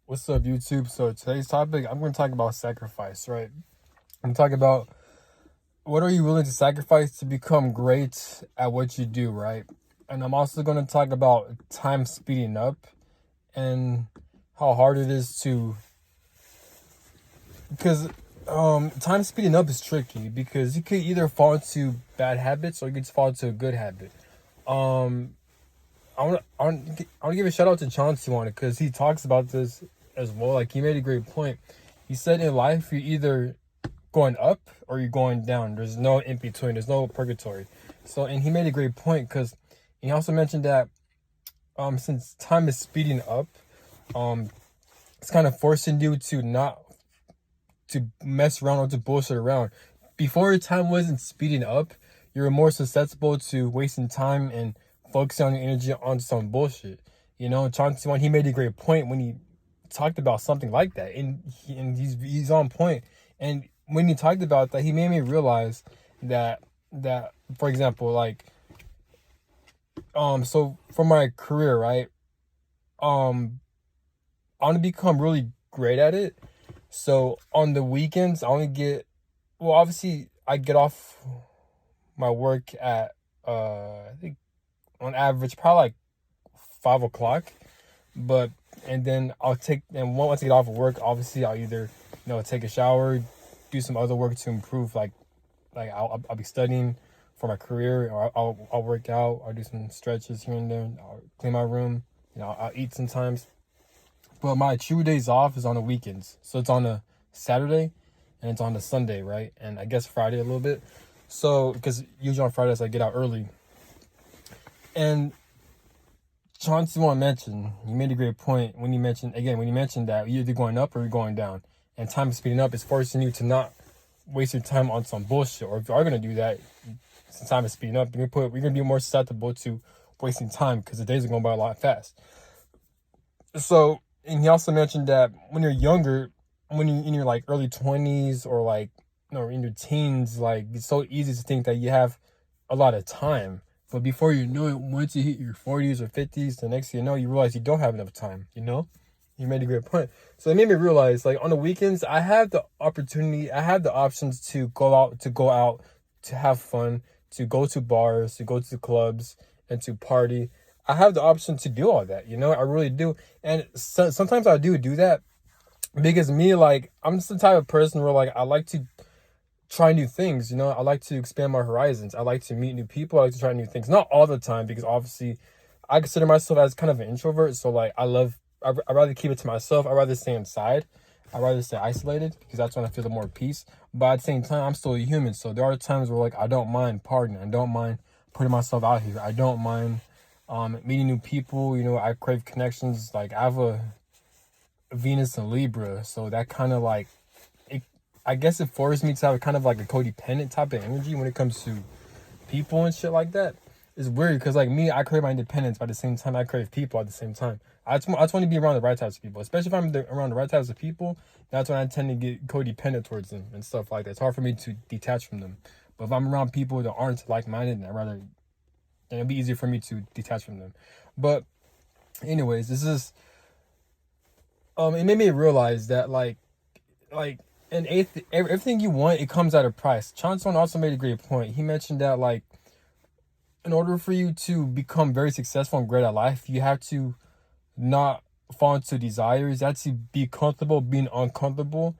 What's up, YouTube? So today's topic, I'm going to talk about sacrifice, right? I'm talking about what are you willing to sacrifice to become great at what you do, right? And I'm also going to talk about time speeding up and how hard it is to, because time speeding up is tricky because you could either fall into bad habits or you could fall into a good habit. Um, I want to give a shout out to Chauncey on it because he talks about this as well. Like he made a great point. He said in life you either going up or you're going down. There's no in between. There's no purgatory. So, and he made a great point because he also mentioned that since time is speeding up, um it's kind of forcing you to not to mess around or to bullshit around. Before your time wasn't speeding up, you were more susceptible to wasting time and focusing on your energy on some bullshit. You know, Chauncey one he made a great point when he talked about something like that, and he's on point. And when he talked about that, he made me realize that for example, like so for my career, right? I want to become really great at it. So on the weekends, I only get well, obviously I get off my work at I think on average probably like 5 o'clock. But and then I'll take and once I get off of work, obviously I'll either take a shower, do some other work to improve like I'll be studying for my career, or I'll work out, I'll do some stretches here and there, I'll clean my room, I'll eat sometimes. But my true days off is on the weekends. So it's on a Saturday and it's on a Sunday, right? And I guess Friday a little bit. So because usually on Fridays I get out early. And Chauncey want to mention, you made a great point when you mentioned that you're either going up or you're going down. And time speeding up is forcing you to not waste your time on some bullshit. Or if you are gonna do that, since time is speeding up, we're gonna be more susceptible to wasting time because the days are going by a lot fast. So, and he also mentioned that when you're younger, when you're in your like early 20s or like in your teens, like it's so easy to think that you have a lot of time. But before you know it, once you hit your 40s or 50s, the next thing you know, you realize you don't have enough time, You made a great point. So it made me realize, like on the weekends, I have the opportunity, I have the options to go out, to have fun, to go to bars, to go to clubs, and to party. I have the option to do all that, I really do. And sometimes I do that because me, like, I'm just the type of person where, like, I like to try new things, I like to expand my horizons. I like to meet new people. I like to try new things. Not all the time because obviously I consider myself as kind of an introvert. So, like, I'd rather keep it to myself. I'd rather stay inside. I'd rather stay isolated because that's when I feel the more peace. But at the same time, I'm still a human. So there are times where, like, I don't mind partying. I don't mind putting myself out here. I don't mind meeting new people. I crave connections. Like, I have a Venus and Libra. So that kind of like, it, I guess it forced me to have kind of like a codependent type of energy when it comes to people and shit like that. It's weird because like me, I crave my independence, but at the same time, I crave people at the same time. I just want to be around the right types of people, especially if around the right types of people. That's when I tend to get codependent towards them and stuff like that. It's hard for me to detach from them. But if I'm around people that aren't like-minded, then it'd be easier for me to detach from them. But anyways, this is it made me realize that like an eighth everything you want, it comes at a price. Johnson also made a great point. He mentioned that like in order for you to become very successful and great at life, you have to not fall into desires. You have to be comfortable being uncomfortable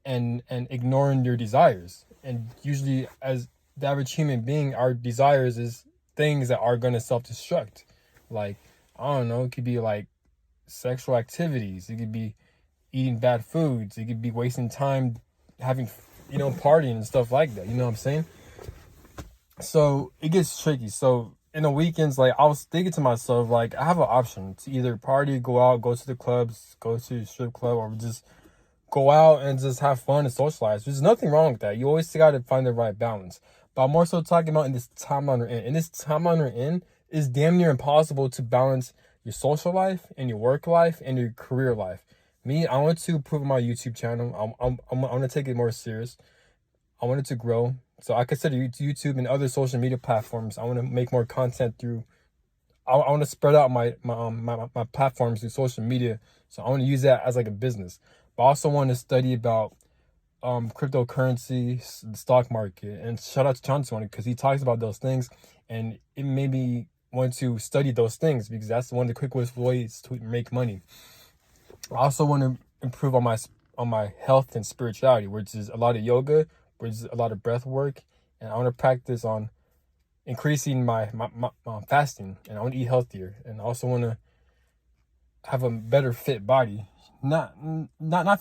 and ignoring your desires. And usually as the average human being, our desires is things that are gonna self-destruct. Like, I don't know, it could be like sexual activities, it could be eating bad foods, it could be wasting time having partying and stuff like that. You know what I'm saying? So it gets tricky. So in the weekends, like I was thinking to myself, like I have an option to either party, go out, go to the clubs, go to the strip club, or just go out and just have fun and socialize. There's nothing wrong with that. You always got to find the right balance. But I'm more so talking about in this timeline we're in. In this timeline we're in, it's damn near impossible to balance your social life and your work life and your career life. Me, I want to improve my YouTube channel. I'm going to take it more serious. I want it to grow. So I consider YouTube and other social media platforms. I want to make more content through I want to spread out my platforms through social media. So I want to use that as like a business. But I also want to study about cryptocurrency, the stock market, and shout out to Chauncey on it because he talks about those things, and it made me want to study those things because that's one of the quickest ways to make money. I also want to improve on my health and spirituality, which is a lot of yoga, which is a lot of breath work, and I want to practice on increasing my fasting, and I want to eat healthier, and I also want to have a better fit body. Not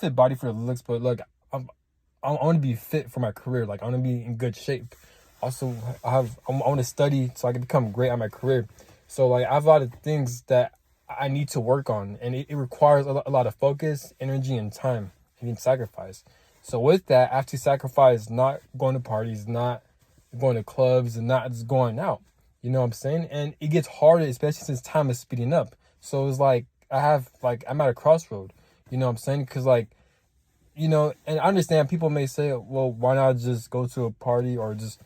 fit body for the looks, but look, I want to be fit for my career. Like I want to be in good shape. Also, I want to study so I can become great at my career. So like I have a lot of things that I need to work on, and it requires a lot of focus, energy, and time, and even sacrifice. So with that, I have to sacrifice not going to parties, not going to clubs, and not just going out. You know what I'm saying? And it gets harder, especially since time is speeding up. So it's like I'm at a crossroad. You know what I'm saying? Because like, you know, and I understand people may say, well, why not just go to a party or just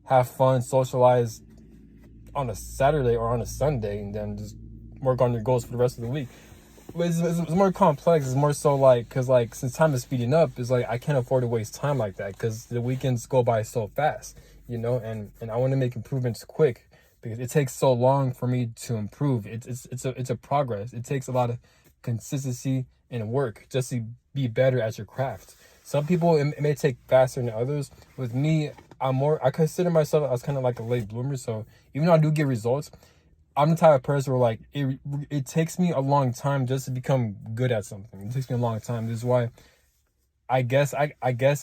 have fun, socialize on a Saturday or on a Sunday, and then just work on your goals for the rest of the week. But it's more complex. It's more so like, because like since time is speeding up, it's like I can't afford to waste time like that because the weekends go by so fast, you know, and I want to make improvements quick because it takes so long for me to improve. It's a progress. It takes a lot of consistency and work just to be better at your craft. Some people it may take faster than others. With me, I consider myself as kind of like a late bloomer. So even though I do get results, I'm the type of person where like it takes me a long time just to become good at something. It takes me a long time. This is why I guess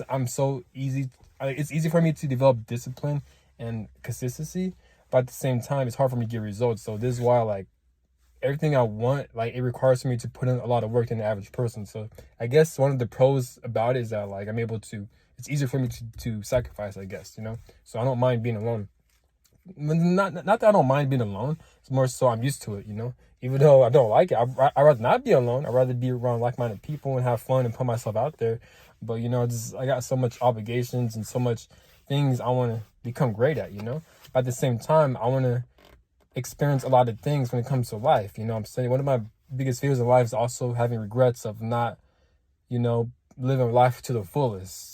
I'm so easy. It's easy for me to develop discipline and consistency, but at the same time, it's hard for me to get results. So this is why like everything I want, like it requires me to put in a lot of work than the average person. So I guess one of the pros about it is that like I'm able to. It's easier for me to sacrifice, I guess, you know. So I don't mind being alone. Not that I don't mind being alone. It's more so I'm used to it, you know. Even though I don't like it, I rather not be alone. I'd rather be around like-minded people and have fun and put myself out there. But you know, just I got so much obligations and so much things I want to become great at, you know. But at the same time, I want to experience a lot of things when it comes to life. You know what I'm saying? One of my biggest fears in life is also having regrets of not, you know, living life to the fullest.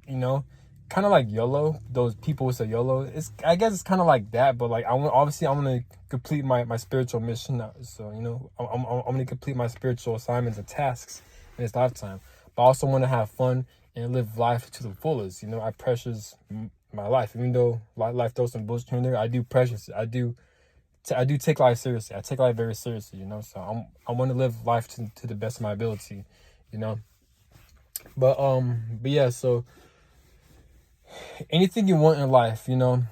You know, kind of like YOLO. Those people who say YOLO. I guess it's kind of like that, but like I want to complete my spiritual mission. So you know, I'm going to complete my spiritual assignments and tasks in this lifetime. But I also want to have fun and live life to the fullest. You know, I precious my life, even though life throws some bullshit in there. I do precious. I do take life seriously. I take life very seriously. You know, so I want to live life to the best of my ability. You know, but yeah. So anything you want in life, you know,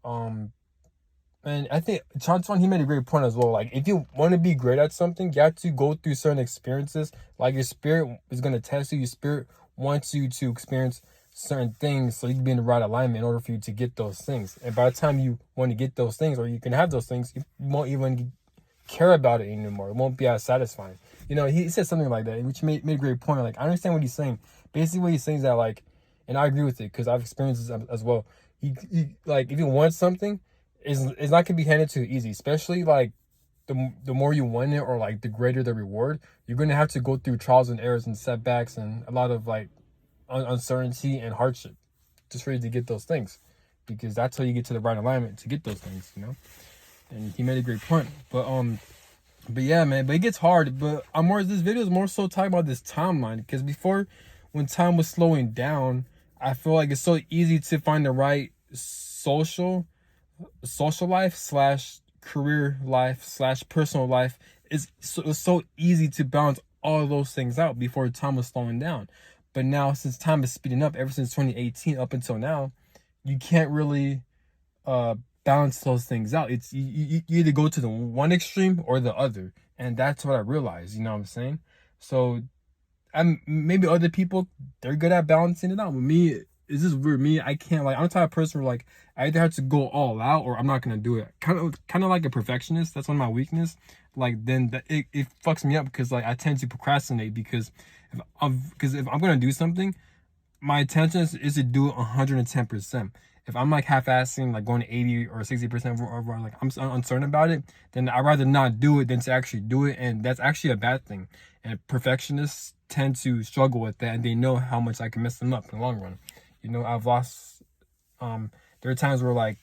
and I think Chanson, he made a great point as well. Like, if you want to be great at something, you have to go through certain experiences. Like, your spirit is going to test you. Your spirit wants you to experience certain things so you can be in the right alignment in order for you to get those things. And by the time you want to get those things or you can have those things, you won't even care about it anymore. It won't be as satisfying. You know, he said something like that, which made a great point. Like, I understand what he's saying. Basically, what he's saying is that, like, and I agree with it because I've experienced this as well. He like, if you want something, it's not gonna be handed to you easy, especially like the more you want it or like the greater the reward, you're gonna have to go through trials and errors and setbacks and a lot of like uncertainty and hardship just for you to get those things, because that's how you get to the right alignment to get those things, you know. And he made a great point, but yeah, man, but it gets hard. But this video is more so talking about this timeline, because before, when time was slowing down, I feel like it's so easy to find the right social life slash career life slash personal life. It's so easy to balance all of those things out before time was slowing down. But now, since time is speeding up, ever since 2018 up until now, you can't really balance those things out. It's you either go to the one extreme or the other, and that's what I realized. You know what I'm saying? So maybe other people, they're good at balancing it out. With me, it's just weird. Me, I can't. Like, I'm the type of person where like I either have to go all out or I'm not gonna do it. Kind of like a perfectionist. That's one of my weakness. Like, then it fucks me up because like I tend to procrastinate because if I'm gonna do something, my intention is to do it 110%. if I'm like half-assing, like going to 80 or 60% over, like I'm uncertain about it, then I'd rather not do it than to actually do it. And that's actually a bad thing. And perfectionists tend to struggle with that, and they know how much I can mess them up in the long run. You know, I've lost, there are times where like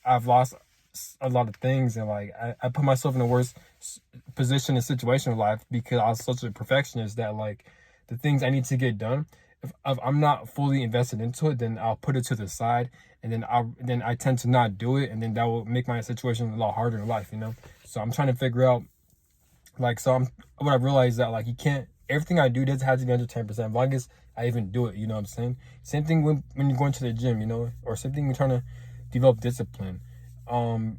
I've lost a lot of things, and like I put myself in the worst position and situation in life because I was such a perfectionist that like the things I need to get done, if I'm not fully invested into it, then I'll put it to the side, and then I tend to not do it, and then that will make my situation a lot harder in life, you know. So I'm trying to figure out, like, so I'm what I realized that like you can't, everything I do doesn't have to be under 10%, as long as I even do it, you know what I'm saying? Same thing when you're going to the gym, you know, or same thing when you're trying to develop discipline.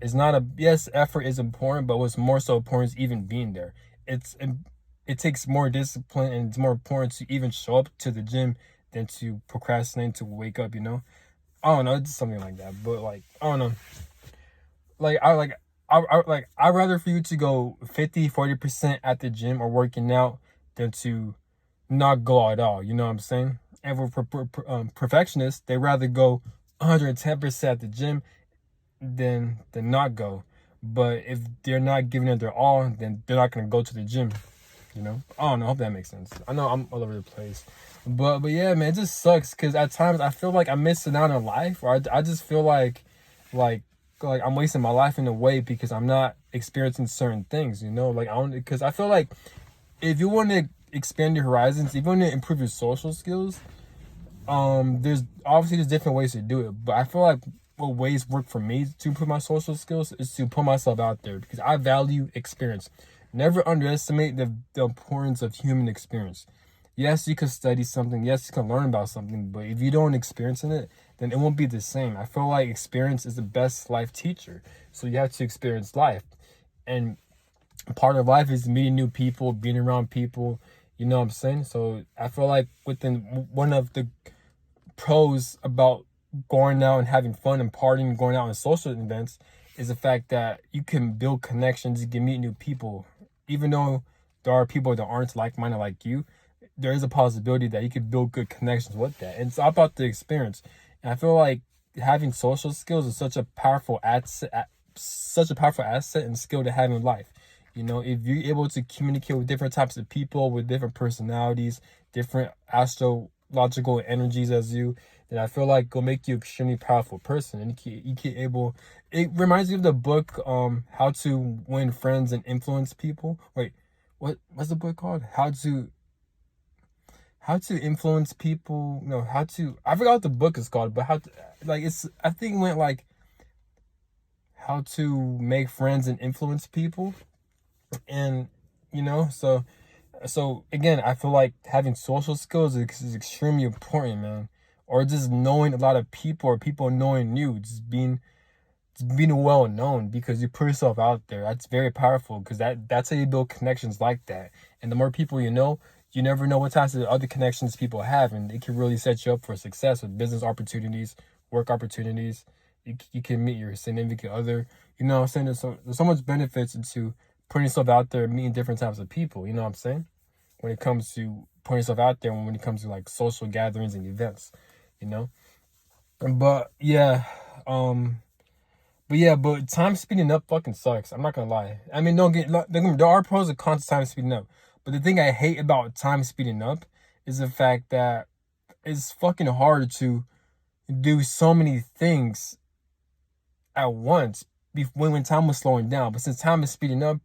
It's not a, yes, effort is important, but what's more so important is even being there. It takes more discipline, and it's more important to even show up to the gym than to procrastinate to wake up, you know. I don't know, it's something like that. But like, I don't know, like I'd rather for you to go 50-40% at the gym or working out than to not go at all, you know what I'm saying? And for perfectionists, they rather go 110% at the gym than not go. But if they're not giving it their all, then they're not gonna go to the gym. You know, I don't know. I hope that makes sense. I know I'm all over the place, but yeah, man, it just sucks because at times I feel like I'm missing out on life, or I just feel like like I'm wasting my life in a way because I'm not experiencing certain things. You know, like I don't, because I feel like if you want to expand your horizons, if you want to improve your social skills, there's different ways to do it, but I feel like what ways work for me to improve my social skills is to put myself out there because I value experience. Never underestimate the importance of human experience. Yes, you can study something, yes, you can learn about something, but if you don't experience in it, then it won't be the same. I feel like experience is the best life teacher, so you have to experience life. And part of life is meeting new people, being around people, you know what I'm saying? So I feel like within one of the pros about going out and having fun and partying, going out on social events, is the fact that you can build connections, you can meet new people. Even though there are people that aren't like-minded like you, there is a possibility that you could build good connections with that. And it's all about the experience. And I feel like having social skills is such a powerful asset, and skill to have in life. You know, if you're able to communicate with different types of people, with different personalities, different astrological energies as you, then I feel like it'll make you an extremely powerful person. And you can able, it reminds me of the book, How to Win Friends and Influence People. Wait, what's the book called? How to influence people. No, I forgot what the book is called, but I think it went like how to make friends and influence people. And you know, so again, I feel like having social skills is extremely important, man. Or just knowing a lot of people, or people knowing you, just being well known because you put yourself out there. That's very powerful because that's how you build connections like that. And the more people you know, you never know what types of other connections people have, and it can really set you up for success with business opportunities, work opportunities. You can meet your significant other. You know what I'm saying? There's so much benefits into putting yourself out there, meeting different types of people. You know what I'm saying? When it comes to putting yourself out there, when it comes to like social gatherings and events, you know. But yeah, but time speeding up fucking sucks. I'm not gonna lie. I mean, there are pros and cons to time speeding up. But the thing I hate about time speeding up is the fact that it's fucking hard to do so many things at once when time was slowing down. But since time is speeding up,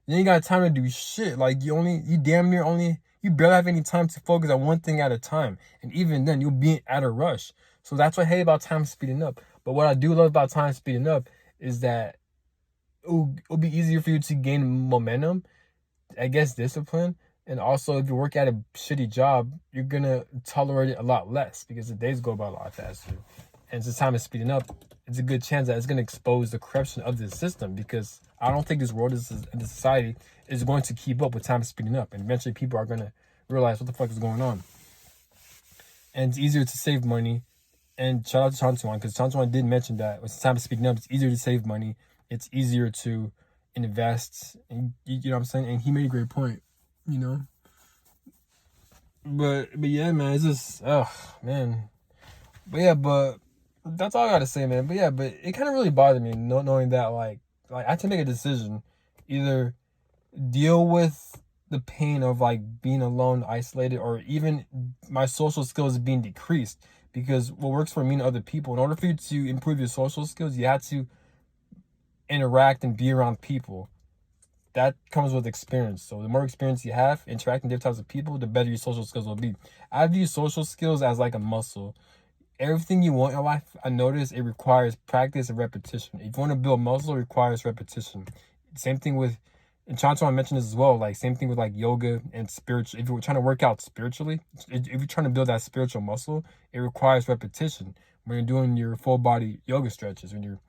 you ain't got time to do shit. Like you barely have any time to focus on one thing at a time. And even then, you'll be at a rush. So that's what I hate about time speeding up. But what I do love about time speeding up is that it'll be easier for you to gain momentum, I guess, discipline. And also, if you work at a shitty job, you're gonna tolerate it a lot less because the days go by a lot faster. And since time is speeding up, it's a good chance that it's gonna expose the corruption of the system, because I don't think this world and the society is going to keep up with time speeding up. And eventually, people are gonna realize what the fuck is going on. And it's easier to save money. And shout out to Chantuan, because Chantuan did mention that with time speeding up, it's easier to save money. It's easier to invest. And you know what I'm saying? And he made a great point, you know? But yeah, man, it's just, man. But yeah, but that's all I gotta say, man. But yeah, but it kind of really bothered me knowing that like I had to make a decision, either deal with the pain of like being alone, isolated, or even my social skills being decreased. Because what works for me and other people, in order for you to improve your social skills, you have to interact and be around people. That comes with experience. So the more experience you have interacting with different types of people, the better your social skills will be. I view social skills as like a muscle. Everything you want in life, I notice it requires practice and repetition. If you want to build muscle, it requires repetition. Same thing with, and Chancho mentioned this as well, like same thing with like yoga and spiritual. If you're trying to work out spiritually, if you're trying to build that spiritual muscle, it requires repetition. When you're doing your full body yoga stretches, when you're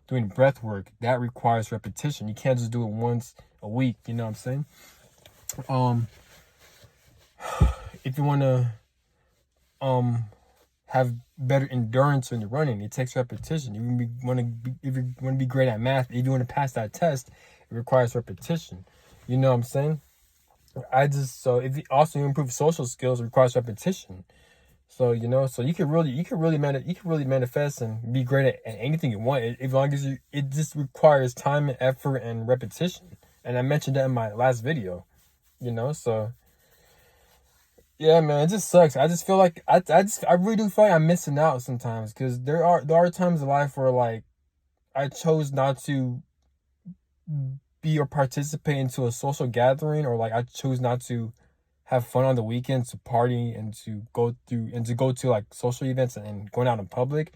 doing breath work, that requires repetition. You can't just do it once a week, you know what I'm saying? Um, if you want to have better endurance when you're running, it takes repetition. If you want to be great at math, if you want to pass that test, it requires repetition. You know what I'm saying? So if you also improve social skills, it requires repetition. So so you can really manifest and be great at anything you want, as long as it just requires time and effort and repetition. And I mentioned that in my last video. So yeah, man, it just sucks. I just feel like I really do feel like I'm missing out sometimes, because there are times in life where like I chose not to be or participate into a social gathering, or like I chose not to have fun on the weekends, to party and to go to like social events and going out in public.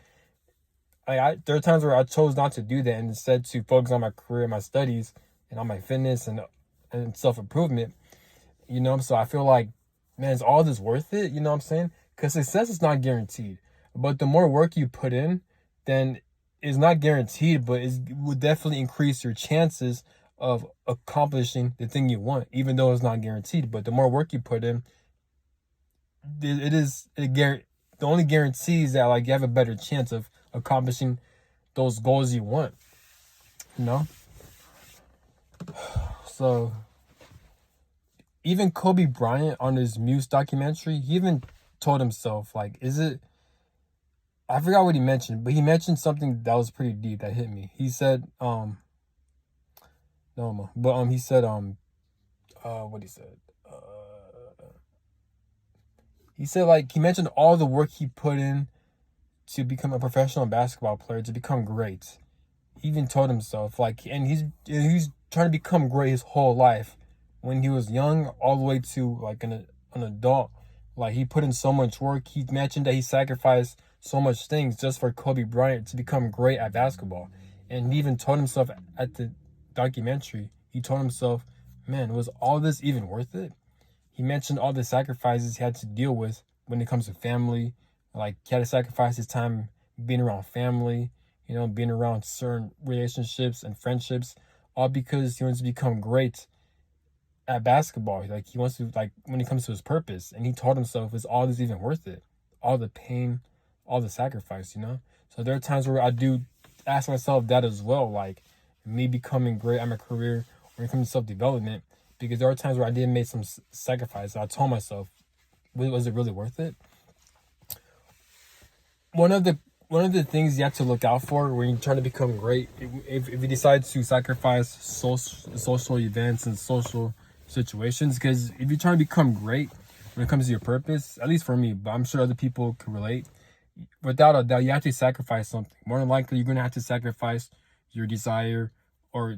There are times where I chose not to do that and instead to focus on my career, my studies, and on my fitness and self improvement. So I feel like, man, is all this worth it? You know what I'm saying? Because success is not guaranteed, but the more work you put in, then it's not guaranteed, but it will definitely increase your chances of accomplishing the thing you want, even though it's not guaranteed. But the more work you put in, the only guarantees that like you have a better chance of accomplishing those goals you want. You know? So even Kobe Bryant on his Muse documentary, he even told himself, like, I forgot what he mentioned, but he mentioned something that was pretty deep that hit me. He said, no, but he said, what he said, he said, like, he mentioned all the work he put in to become a professional basketball player, to become great. He even told himself, like, and he's trying to become great his whole life. When he was young, all the way to like an adult, like he put in so much work. He mentioned that he sacrificed so much things just for Kobe Bryant to become great at basketball. And he even told himself at the documentary, he told himself, man, was all this even worth it? He mentioned all the sacrifices he had to deal with when it comes to family. Like he had to sacrifice his time being around family, being around certain relationships and friendships, all because he wants to become great at basketball. Like he wants to, like, when it comes to his purpose. And he told himself, is all this even worth it? All the pain, all the sacrifice. So there are times where I do ask myself that as well, like me becoming great at my career when it comes to self-development, because there are times where I did make some sacrifice. I told myself, was it really worth it? One of the things you have to look out for when you're trying to become great, if you decide to sacrifice social events and social situations, because if you're trying to become great when it comes to your purpose, at least for me, but I'm sure other people can relate, without a doubt, you have to sacrifice something. More than likely, you're going to have to sacrifice your desire or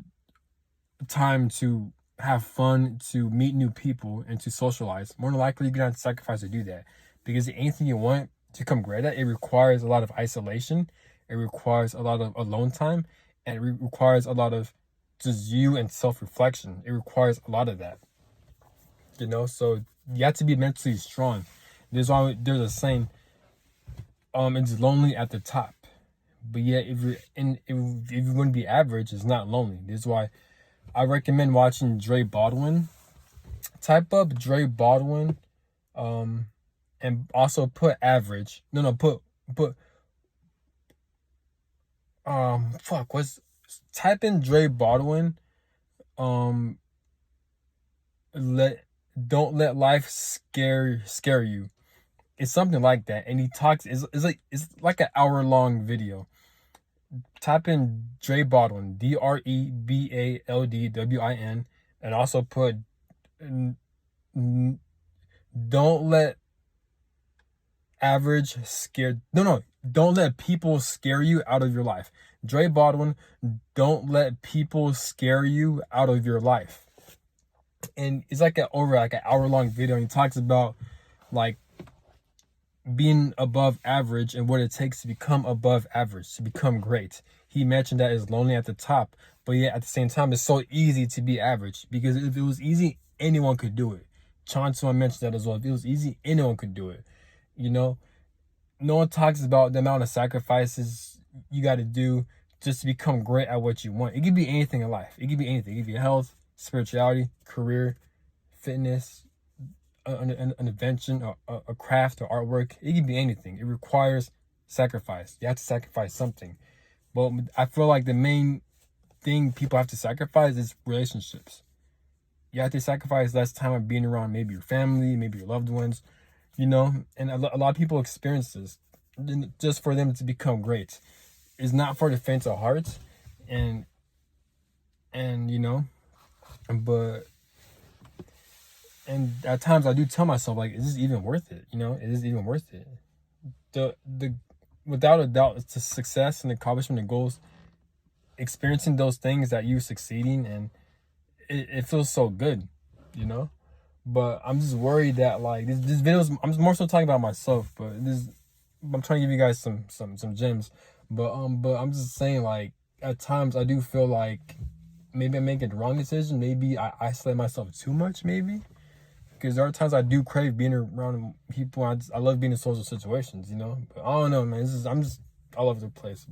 time to have fun, to meet new people, and to socialize. More than likely, you're going to have to sacrifice to do that, because anything you want to become great at, it requires a lot of isolation, it requires a lot of alone time, and it requires a lot of just you and self-reflection. It requires a lot of that, so you have to be mentally strong. There's a saying, it's lonely at the top, but yeah, if you're going to be average, it's not lonely. This is why I recommend watching Dre Baldwin. Type up Dre Baldwin, and also put average. No, put type in Dre Baldwin. Don't let life scare you. it's something like that. And he talks, it's like an hour-long video. Type in Dre Baldwin, DREBALDWIN, and also put, don't let average scare, no, don't let people scare you out of your life. Dre Baldwin, don't let people scare you out of your life. And it's like an hour-long video, and he talks about like being above average and what it takes to become above average, to become great. He mentioned that it's lonely at the top, but yet at the same time, it's so easy to be average, because if it was easy, anyone could do it. Chauncey mentioned that as well. If it was easy, anyone could do it. You know, no one talks about the amount of sacrifices you got to do just to become great at what you want. It could be anything in life. It could be anything. It could be health, spirituality, career, fitness, an invention, a craft, or artwork. It can be anything. It requires sacrifice. You have to sacrifice something. But I feel like the main thing people have to sacrifice is relationships. You have to sacrifice less time of being around maybe your family, maybe your loved ones, you know. And a lot of people experience this just for them to become great. It's not for the faint of heart, and you know, but. And at times I do tell myself, like, is this even worth it? You know, is this even worth it? The without a doubt, it's the success and accomplishment and goals, experiencing those things that you succeeding, and it feels so good, you know. But I'm just worried that like this videos, I'm more so talking about myself, but I'm trying to give you guys some gems. But I'm just saying, like, at times I do feel like maybe I'm making the wrong decision. Maybe I isolate myself too much, maybe. Because there are times I do crave being around people. I love being in social situations, you know. But I don't know, man. I'm just all over the place.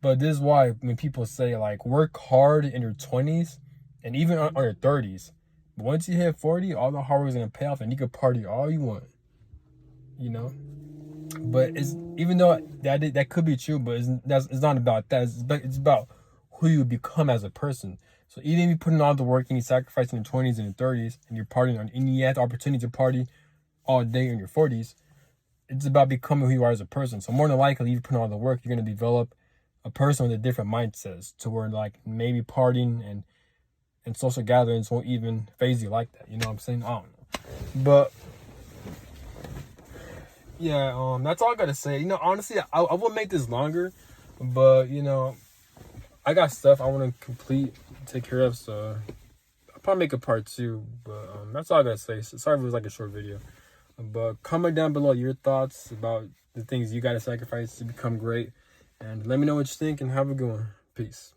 But this is why when people say, like, work hard in your 20s and even on your 30s, but once you hit 40, all the hard work is gonna pay off, and you can party all you want, you know. But it's, even though that could be true, but it's not about that. It's about who you become as a person. So even if you put in all the work and you sacrifice in your 20s and your 30s, and you're partying and you have the opportunity to party all day in your 40s, it's about becoming who you are as a person. So more than likely, if you put in all the work, you're going to develop a person with a different mindset, to where like maybe partying and social gatherings won't even phase you like that. You know what I'm saying? I don't know. But yeah, that's all I got to say. You know, honestly, I will make this longer, but you know, I got stuff I want to complete, take care of, so I'll probably make a part 2. But that's all I gotta say. So sorry if it was like a short video, but comment down below your thoughts about the things you gotta sacrifice to become great, and let me know what you think, and have a good one. Peace.